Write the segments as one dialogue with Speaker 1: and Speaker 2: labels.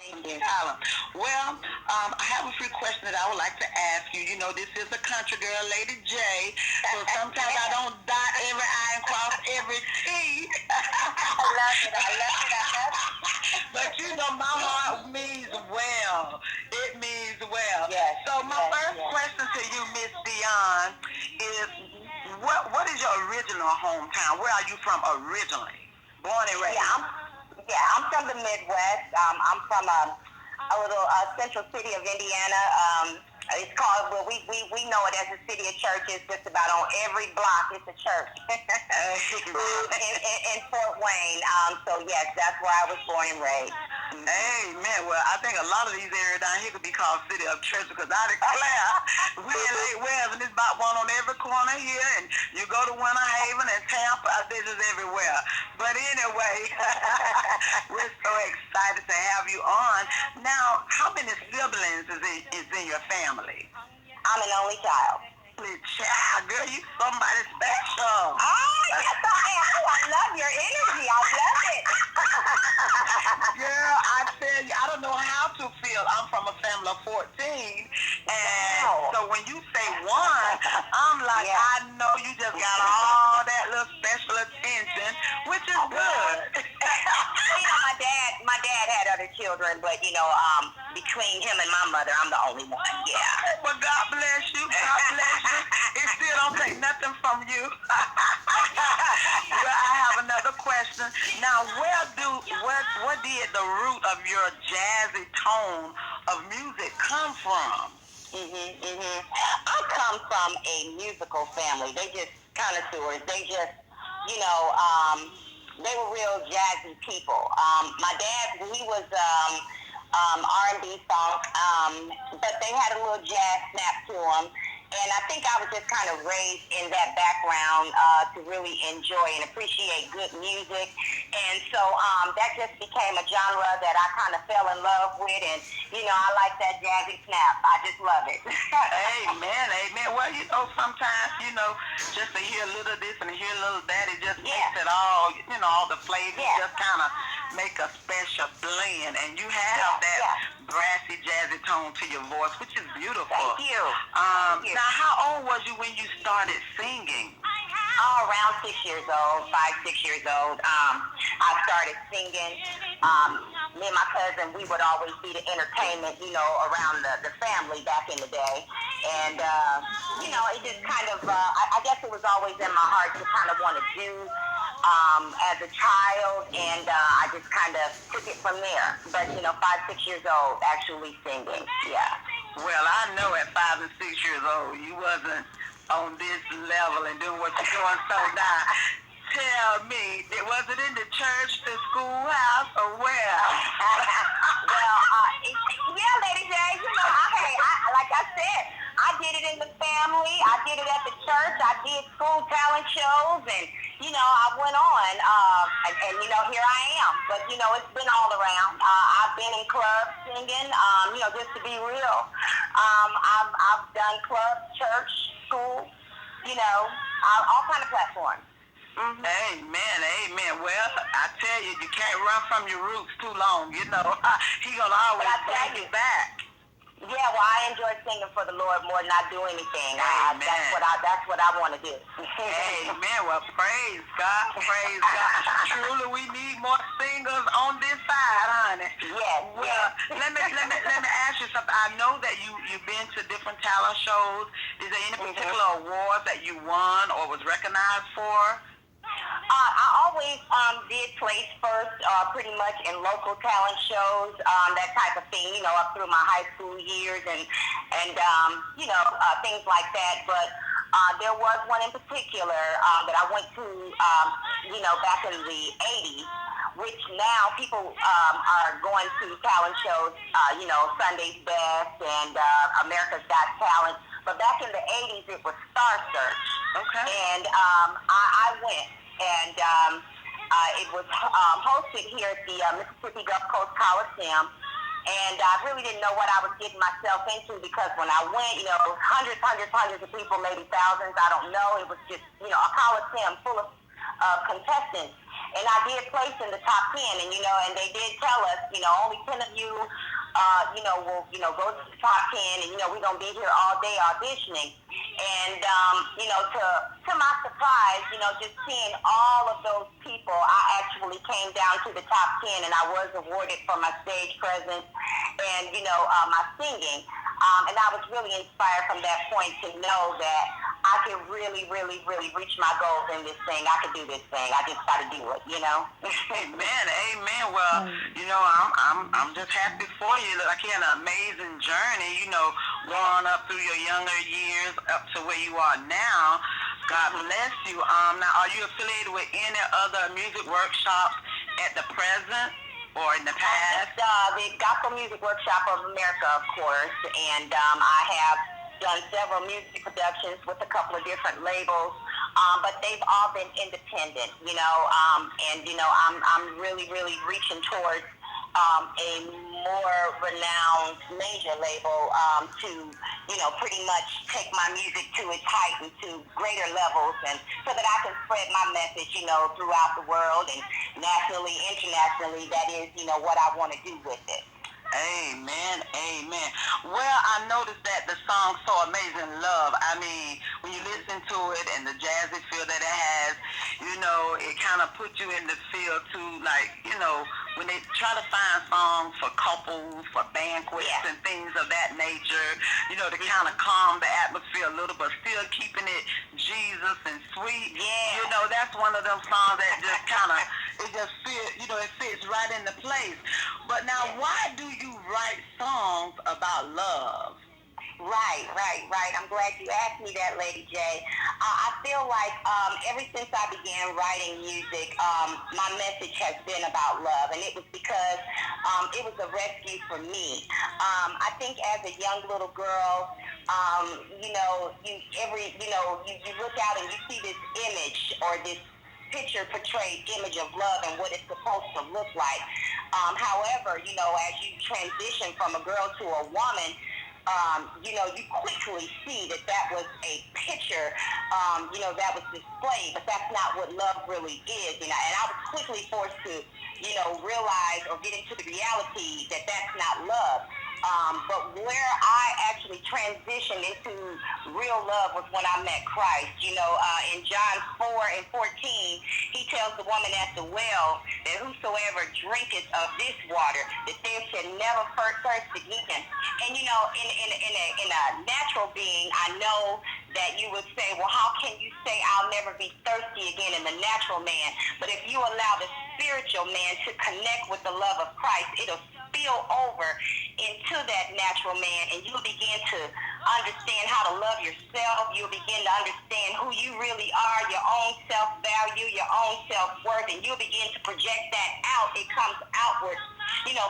Speaker 1: Thank you.
Speaker 2: Talent. Well, I have a few questions that I would like to ask you. You know, this is a country girl, Lady J, so sometimes I don't dot every I and cross every T.
Speaker 1: I love it. I love it. I love
Speaker 2: But you know, my heart means well. It means well.
Speaker 1: it. Yes.
Speaker 2: So my
Speaker 1: Yes.
Speaker 2: first
Speaker 1: Yes.
Speaker 2: question to you, Miss Dionne, is what is your original hometown? Where are you from originally? Born and raised.
Speaker 1: I'm from the Midwest. I'm from a little central city of Indiana. It's called, well, we know it as the city of churches. Just about on every block, it's a church. in Fort Wayne. So yes, that's where I was born and raised.
Speaker 2: Amen. Well, I think a lot of these areas down here could be called City of Church because I declare we in Lake Wales and there's about one on every corner here, and you go to Winter Haven and Tampa, this is everywhere. But anyway, we're so excited to have you on. Now, how many siblings is in your family?
Speaker 1: I'm an only child.
Speaker 2: Child, girl, you somebody special.
Speaker 1: Oh, yes, I am. Oh, I love your energy. I love it.
Speaker 2: Girl, I tell you, I don't know how to feel. I'm from a family of 14, and
Speaker 1: Wow.
Speaker 2: so when you say one, I'm like,
Speaker 1: Yeah.
Speaker 2: I know you just got all that little special attention, which is good.
Speaker 1: My dad had other children, but between him and my mother, I'm the only one. Yeah.
Speaker 2: Well, God bless you. God bless you. It still don't take nothing from you. Well, I have another question. Now, where did the root of your jazzy tone of music come from?
Speaker 1: I come from a musical family. They just connoisseurs. They just, they were real jazzy people. My dad, he was R&B funk, but they had a little jazz snap to them. And I think I was just kind of raised in that background to really enjoy and appreciate good music. And so that just became a genre that I kind of fell in love with. And, I like that jazzy snap. I just love it.
Speaker 2: Amen, amen. Well, sometimes, just to hear a little of this and hear a little of that, it just makes it all, all the flavors just kind of make a special blend. And you have that brassy, jazzy tone to your voice, which is beautiful.
Speaker 1: Thank you.
Speaker 2: Now, how old was you when you started singing?
Speaker 1: Oh, around 6 years old, 5, 6 years old. I started singing. Me and my cousin, we would always be the entertainment, around the family back in the day. And, it just kind of, I guess it was always in my heart to kind of want to do as a child. And I just kind of took it from there. But, 5, 6 years old, actually singing. Yeah.
Speaker 2: Well, I know at 5 and 6 years old, you wasn't on this level and doing what you're doing. So now, tell me, was it in the church, the schoolhouse, or where?
Speaker 1: Well, yeah, Lady J, like I said, I did it in the family. I did it at the church. I did school talent shows, and I went on, and here I am. But it's been all around. I've been in clubs singing. Just to be real, I've done clubs, church, school. All kind of platforms.
Speaker 2: Amen, amen. Well, I tell you, you can't run from your roots too long. He gonna always bring you back.
Speaker 1: Yeah, well, I enjoy singing for the Lord more than I do anything. That's what I want to do.
Speaker 2: Amen. Well, praise God, praise God. Truly, we need more singers on this side, honey.
Speaker 1: Yes.
Speaker 2: Well, let me ask you something. I know that you've been to different talent shows. Is there any particular awards that you won or was recognized for?
Speaker 1: I always did place first, pretty much in local talent shows, that type of thing. Up through my high school years and things like that. But there was one in particular that I went to, back in the '80s, which now people are going to talent shows, Sunday's Best and America's Got Talent. But back in the '80s, it was Star Search.
Speaker 2: Okay.
Speaker 1: And I went, and it was hosted here at the Mississippi Gulf Coast Coliseum. And I really didn't know what I was getting myself into because when I went, hundreds of people, maybe thousands, I don't know. It was just, a coliseum full of contestants. and I did place in the top 10, and and they did tell us, only 10 of you, will, go to the top 10, and we're gonna be here all day auditioning, and to my surprise, just seeing all of those people, I actually came down to the top 10, and I was awarded for my stage presence and my singing, and I was really inspired from that point to know that I can really, really, really reach my goals in this thing. I can do this thing. I just got to do it.
Speaker 2: Amen, amen. Well, I'm just happy for you. Like you had an amazing journey. Growing up through your younger years up to where you are now. God bless you. Now, are you affiliated with any other music workshops at the present or in the past?
Speaker 1: The Gospel Music Workshop of America, of course, and I have done several music productions with a couple of different labels, but they've all been independent, and I'm really, really reaching towards a more renowned major label to, pretty much take my music to its height and to greater levels, and so that I can spread my message, throughout the world and nationally, internationally. That is, what I want to do with it.
Speaker 2: Amen, amen. Well, I noticed that the song So Amazing Love, I mean, when you listen to it and the jazzy feel that it has, it kind of puts you in the feel too, like, when they try to find songs for couples, for banquets and things of that nature, to kind of calm the atmosphere a little, but still keeping it Jesus and sweet.
Speaker 1: Yeah.
Speaker 2: That's one of them songs that just kind of, it just fits, it fits right into place. But now, why do you write songs about love?
Speaker 1: Right. I'm glad you asked me that, Lady J. I feel like ever since I began writing music, my message has been about love, and it was because it was a rescue for me. I think as a young little girl, you look out and you see this image or this picture portrayed image of love and what it's supposed to look like. However, as you transition from a girl to a woman, you quickly see that was a picture, that was displayed, but that's not what love really is. And I was quickly forced to, realize or get into the reality that that's not love. But where I actually transitioned into real love was when I met Christ. In John 4 and 14, he tells the woman at the well that whosoever drinketh of this water, that they should never thirst again. And in a natural being, I know that you would say, well, how can you say I'll never be thirsty again in the natural man? But if you allow the spiritual man to connect with the love of Christ, it'll spill over into that natural man, and you'll begin to understand how to love yourself. You'll begin to understand who you really are, your own self-value, your own self-worth, and you'll begin to project that out. It comes outward,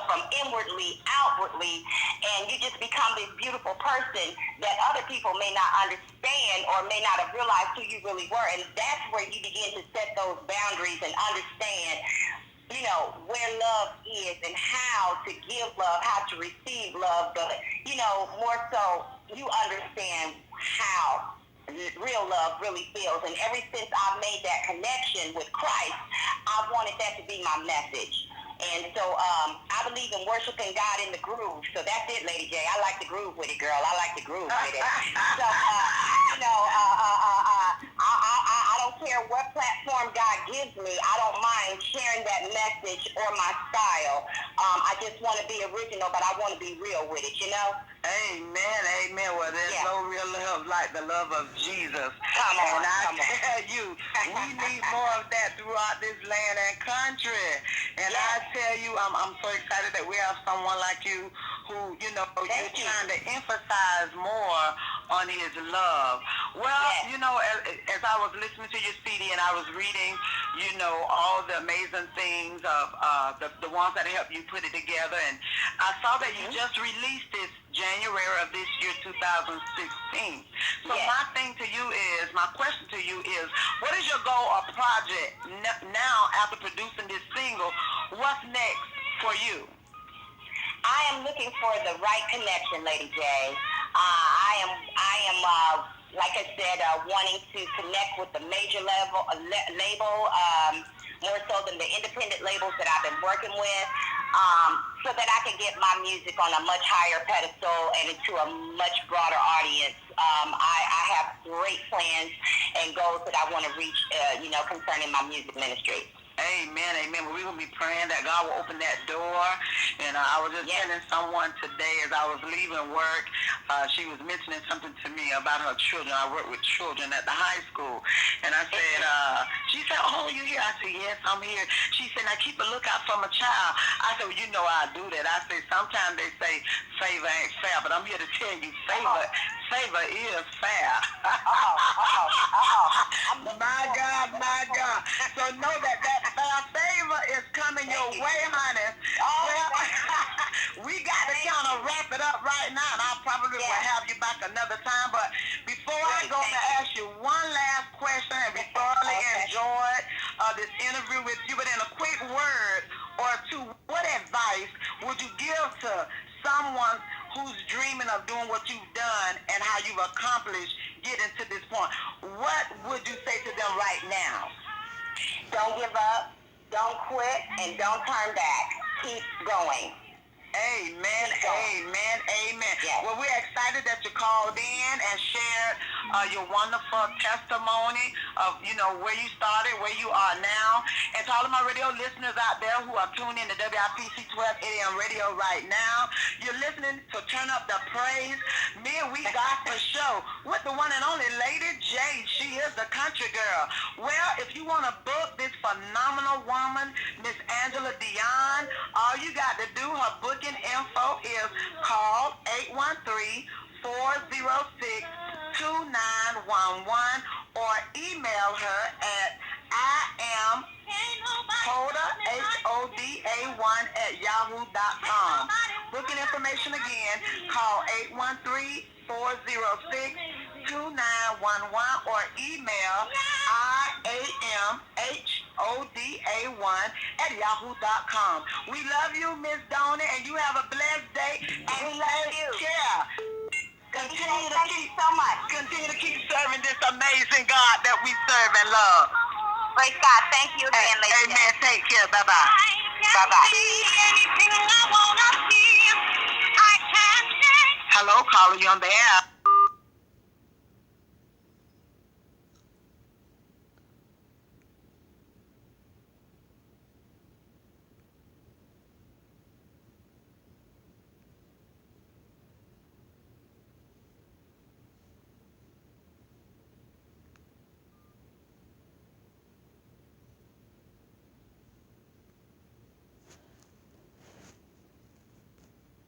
Speaker 1: from inwardly, outwardly, and you just become this beautiful person that other people may not understand or may not have realized who you really were. And that's where you begin to set those boundaries and understand where love is and how to give love, how to receive love, but, more so you understand how real love really feels. And ever since I made that connection with Christ, I wanted that to be my message. And so I believe in worshiping God in the groove. So that's it, Lady J. I like to groove with it, girl. I like to groove with it. So, I don't care what platform God gives me. I don't mind sharing that message or my style. I just want to be original, but I want to be real with it,
Speaker 2: Amen, amen. Well, there's no real love like the love of Jesus.
Speaker 1: Come on,
Speaker 2: and I tell you, we need more of that throughout this land and country. And I tell you, I'm so excited that we have someone like you who, you're trying to emphasize more on his love. Well, as I was listening to your CD and I was reading, all the amazing things of the ones that helped you put it together, and I saw that you just released this January of this year, 2016. So my question to you is, what is your goal or project now after producing this single? What's next for you?
Speaker 1: I am looking for the right connection, Lady J. I am, like I said, wanting to connect with the major label. more so than the independent labels that I've been working with, so that I can get my music on a much higher pedestal and into a much broader audience. I have great plans and goals that I want to reach, concerning my music ministry.
Speaker 2: Amen, amen. Well, we're going to be praying that God will open that door. And I was just telling someone today as I was leaving work, she was mentioning something to me about her children. I work with children at the high school. And I said, she said, oh, you here? I said, yes, I'm here. She said, now keep a lookout for my child. I said, well, you know I do that. I said, sometimes they say favor ain't fair, but I'm here to tell you favor is fair. My God, my God. So know that fair favor is coming your way, honey. Well, we got to kind of wrap it up right now, and I probably will have you back another time. But before I go to ask you one last question, and we thoroughly enjoyed this interview with you, but in a quick word or two, what advice would you give to someone who's dreaming of doing what you've done and how you've accomplished getting to this point? What would you say to them right now?
Speaker 1: Don't give up, don't quit, and don't turn back. Keep going.
Speaker 2: Amen, amen, amen. Yes. Well, we're excited that you called in and shared your wonderful testimony of, where you started, where you are now. And to all of my radio listeners out there who are tuned in to WIPC 12 AM radio right now, you're listening to Turn Up the Praise Midweek Gospel Show with the one and only Lady J. She is the country girl. Well, if you want to book this phenomenal woman, Miss Angela Dionne, all you got to do, her booking info is call 813-406-2911 or email her at hoda1 Booking information again, call 813-406-2911 or email iamhoda1 We love you, Miss Dionne, and you have a blessed day. And we love you. Continue to keep serving this amazing God that we serve and love.
Speaker 1: Praise God. Thank you again, ladies.
Speaker 2: Amen. Take care. Bye-bye.
Speaker 1: Bye-bye.
Speaker 2: Hello, caller. You on the air.